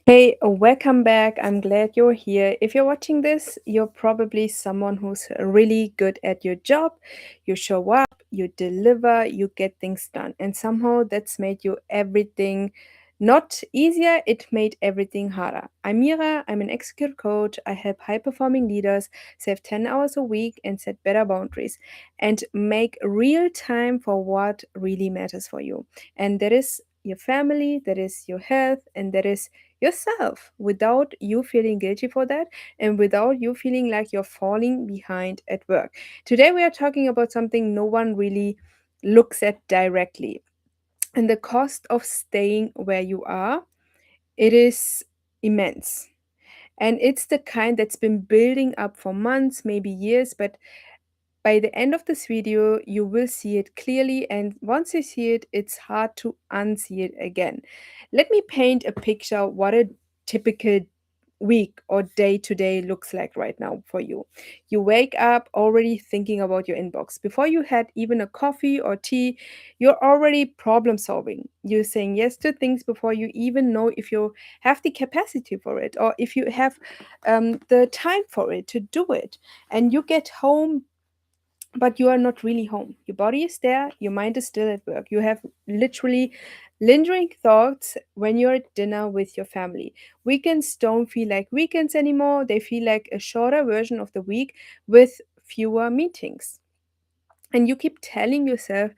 Hey, welcome back. I'm glad you're here. If you're watching this, you're probably someone who's really good at your job. You show up, you deliver, you get things done. And somehow that's made you everything not easier, it made everything harder. I'm Mira, I'm an executive coach. I help high performing leaders save 10 hours a week and set better boundaries and make real time for what really matters for you. And that is your family, that is your health, and that is yourself without you feeling guilty for that and without you feeling like you're falling behind at work. Today, we are talking about something no one really looks at directly, and the cost of staying where you are. It is immense. And it's the kind that's been building up for months, maybe years, but by the end of this video, you will see it clearly, and once you see it, it's hard to unsee it again. Let me paint a picture what a typical week or day to day looks like right now for you. You wake up already thinking about your inbox. Before you had even a coffee or tea, you're already problem solving. You're saying yes to things before you even know if you have the capacity for it or if you have the time for it to do it. And you get home, but you are not really home. Your body is there, your mind is still at work. You have literally lingering thoughts when you're at dinner with your family. Weekends don't feel like weekends anymore, they feel like a shorter version of the week with fewer meetings. And you keep telling yourself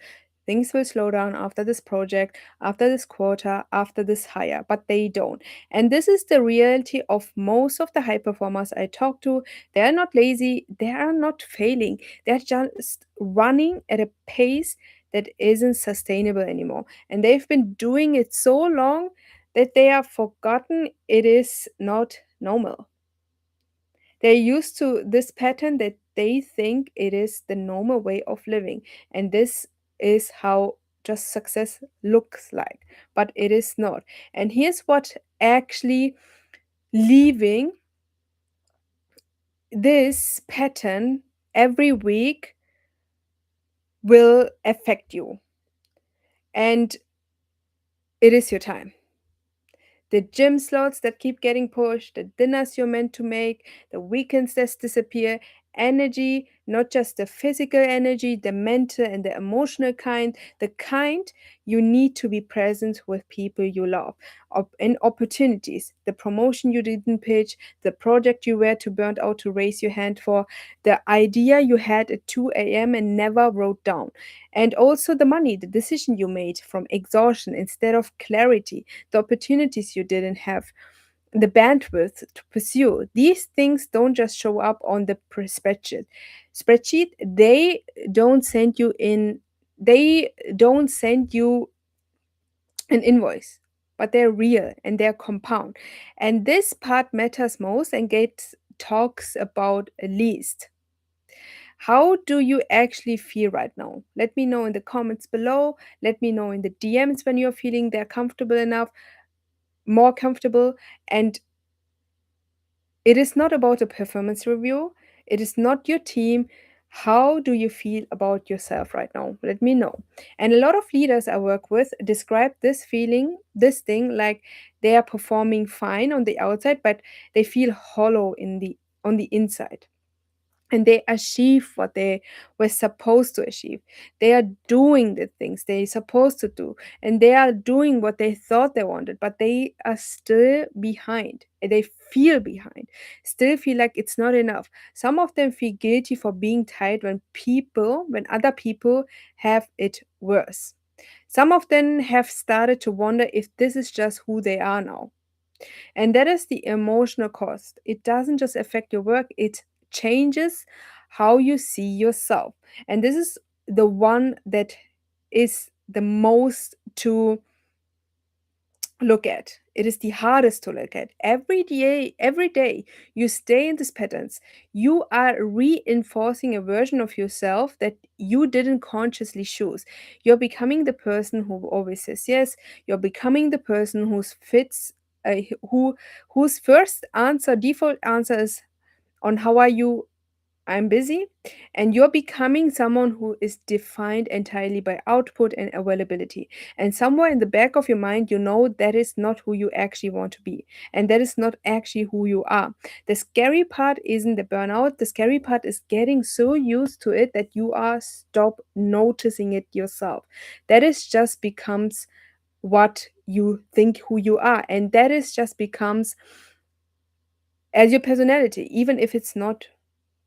things will slow down after this project, after this quarter, after this hire, but they don't. And this is the reality of most of the high performers I talk to. They are not lazy, they are not failing, they're just running at a pace that isn't sustainable anymore. And they've been doing it so long that they are forgotten it is not normal. They're used to this pattern that they think it is the normal way of living. And this is how just success looks like. But it is not. And here's what actually leaving this pattern every week will affect you. And it is your time. The gym slots that keep getting pushed, the dinners you're meant to make, the weekends that disappear, energy, not just the physical energy, the mental and the emotional kind, the kind you need to be present with people you love, and opportunities, the promotion you didn't pitch, the project you were too burnt out to raise your hand for, the idea you had at 2 a.m. and never wrote down, and also the money, the decision you made from exhaustion instead of clarity, the opportunities you didn't have, the bandwidth to pursue. These things don't just show up on the spreadsheet. They don't send you in. They don't send you an invoice, but they're real and they're compound. And this part matters most and gets talks about least. How do you actually feel right now? Let me know in the comments below. Let me know in the DMs when you're feeling they're comfortable enough, more comfortable. And it is not about a performance review, it is not your team. How do you feel about yourself right now? Let me know. And a lot of leaders I work with describe this feeling, this thing, like they are performing fine on the outside, but they feel hollow in the on the inside, and they achieve what they were supposed to achieve. They are doing the things they're supposed to do, and they are doing what they thought they wanted, but they are still behind. They feel behind, still feel like it's not enough. Some of them feel guilty for being tired when other people have it worse. Some of them have started to wonder if this is just who they are now, and that is the emotional cost. It doesn't just affect your work, it changes how you see yourself. And this is the one that is the most to look at. It is the hardest to look at. Every day you stay in these patterns. You are reinforcing a version of yourself that you didn't consciously choose. You're becoming the person who always says yes. You're becoming the person who's fits who whose first answer, default answer is on how are you I'm busy, and you're becoming someone who is defined entirely by output and availability. And somewhere in the back of your mind, you know that is not who you actually want to be, and that is not actually who you are. The scary part isn't the burnout, the scary part is getting so used to it that you are stop noticing it yourself. That is just becomes what you think who you are, and that is just becomes as your personality, even if it's not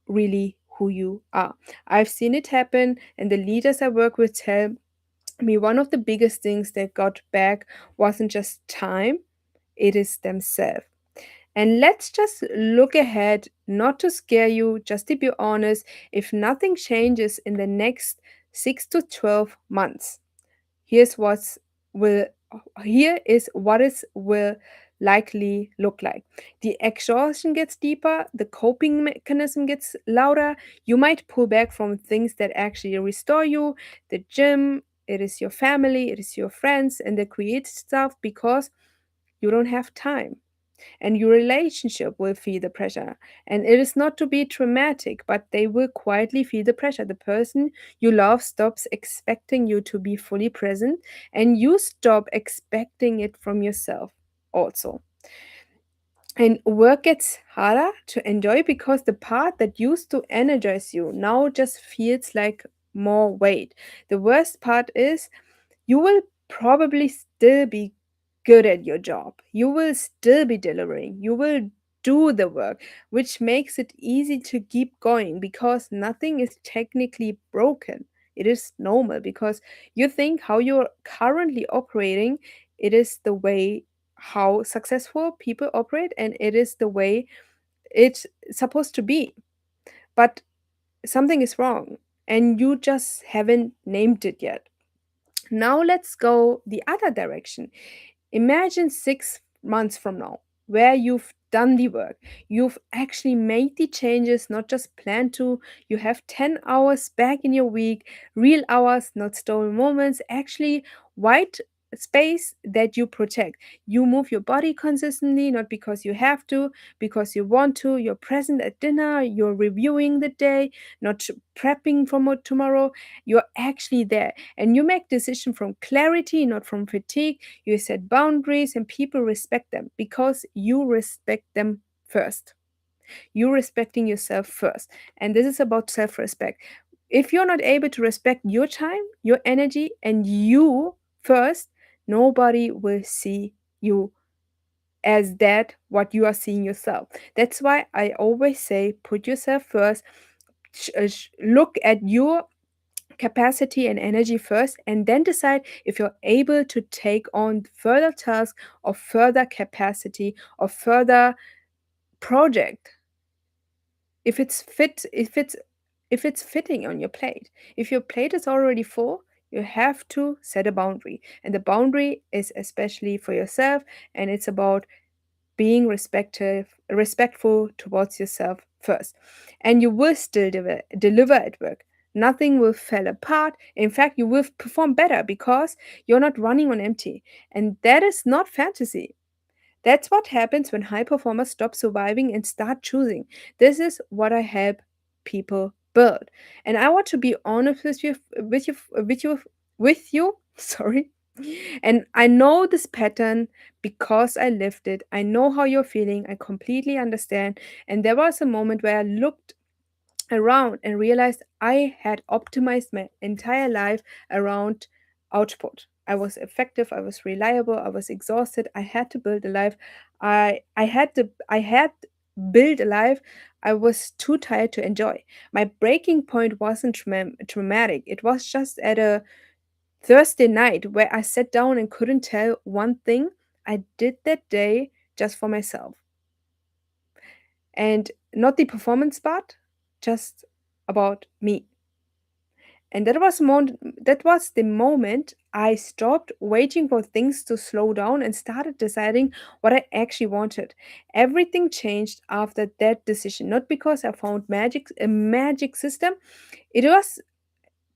really who you are. I've seen it happen, and the leaders I work with tell me one of the biggest things they got back wasn't just time, it is themselves. And let's just look ahead, not to scare you, just to be honest. If nothing changes in the next 6 to 12 months, here's what's will here is what it will likely look like. The exhaustion gets deeper, the coping mechanism gets louder. You might pull back from things that actually restore you, the gym, it is your family, it is your friends, and the creative stuff, because you don't have time, and your relationship will feel the pressure. And it is not to be dramatic, but they will quietly feel the pressure. The person you love stops expecting you to be fully present, and you stop expecting it from yourself also. And work gets harder to enjoy because the part that used to energize you now just feels like more weight. The worst part is you will probably still be good at your job. You will still be delivering. You will do the work, which makes it easy to keep going because nothing is technically broken. It is normal because you think how you're currently operating, it is the way how successful people operate, and it is the way it's supposed to be. But something is wrong, and you just haven't named it yet. Now let's go the other direction. Imagine 6 months from now, where you've done the work. You've actually made the changes, not just planned to. You have 10 hours back in your week, real hours, not stolen moments, actually white space that you protect. You move your body consistently, not because you have to, because you want to. You're present at dinner, you're reviewing the day, not prepping for tomorrow. You're actually there, and you make decision from clarity, not from fatigue. You set boundaries, and people respect them because you respect them first. You respecting yourself first. And this is about self respect. If you're not able to respect your time, your energy, and you first, nobody will see you as that what you are seeing yourself. That's why I always say put yourself first. Look at your capacity and energy first, and then decide if you're able to take on further tasks or further capacity or further project, if it's fitting on your plate. If your plate is already full, you have to set a boundary, and the boundary is especially for yourself, and it's about being respectful towards yourself first. And you will still deliver at work. Nothing will fall apart. In fact, you will perform better because you're not running on empty. And that is not fantasy. That's what happens when high performers stop surviving and start choosing. This is what I help people build. And I want to be honest with you, sorry. And I know this pattern because I lived it. I know how you're feeling. I completely understand. And there was a moment where I looked around and realized I had optimized my entire life around output. I was effective, I was reliable, I was exhausted. I had to build a life. I had built a life I was too tired to enjoy. My breaking point wasn't traumatic. It was just at a Thursday night where I sat down and couldn't tell one thing I did that day just for myself. And not the performance part, just about me. And that was the moment I stopped waiting for things to slow down and started deciding what I actually wanted. Everything changed after that decision, not because I found a magic system. It was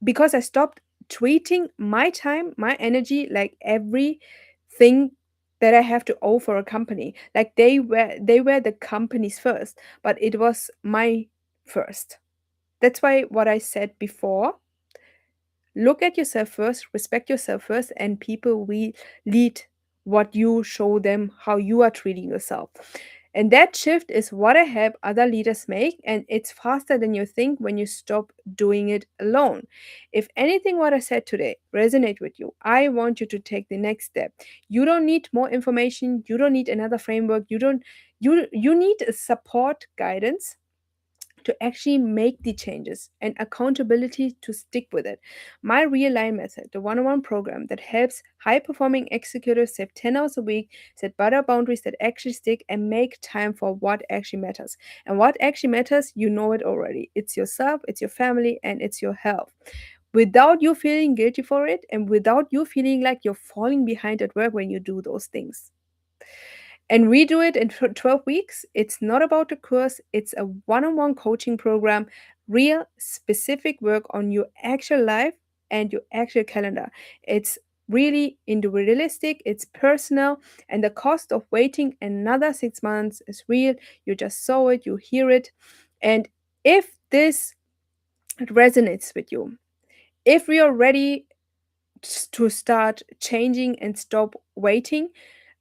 because I stopped treating my time, my energy like everything that I have to owe for a company. Like they were the company's first, but it was my first. That's why what I said before, look at yourself first, respect yourself first, and people will lead what you show them, how you are treating yourself. And that shift is what I help other leaders make, and it's faster than you think when you stop doing it alone. If anything what I said today resonate with you, I want you to take the next step. You don't need more information, you don't need another framework, you need a support guidance to actually make the changes and accountability to stick with it. My Realign method, the one-on-one program that helps high-performing executives save 10 hours a week, set better boundaries that actually stick, and make time for what actually matters. And what actually matters, you know it already. It's yourself, it's your family, and it's your health. Without you feeling guilty for it, and without you feeling like you're falling behind at work when you do those things, and redo it in 12 weeks. It's not about a course, it's a one on one coaching program, real specific work on your actual life and your actual calendar. It's really individualistic, it's personal, and the cost of waiting another 6 months is real. You just saw it, you hear it. And if this resonates with you, if we are ready to start changing and stop waiting,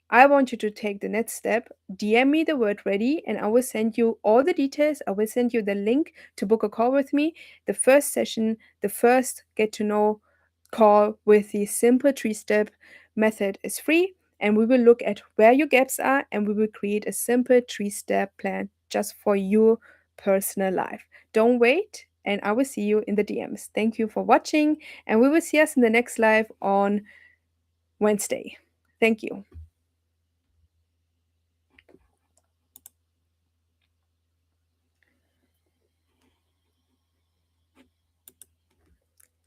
I want you to take the next step. DM me the word ready, and I will send you all the details. I will send you the link to book a call with me. The first session, the first get to know call with the simple 3 step method is free. And we will look at where your gaps are, and we will create a simple 3 step plan just for your personal life. Don't wait, and I will see you in the DMs. Thank you for watching, and we will see us in the next live on Wednesday. Thank you.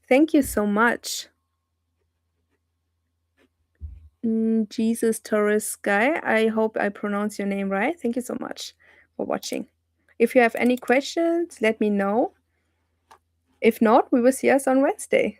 Thank you so much. Jesus Torres Sky. I hope I pronounce your name right. Thank you so much for watching. If you have any questions, let me know. If not, we will see us on Wednesday.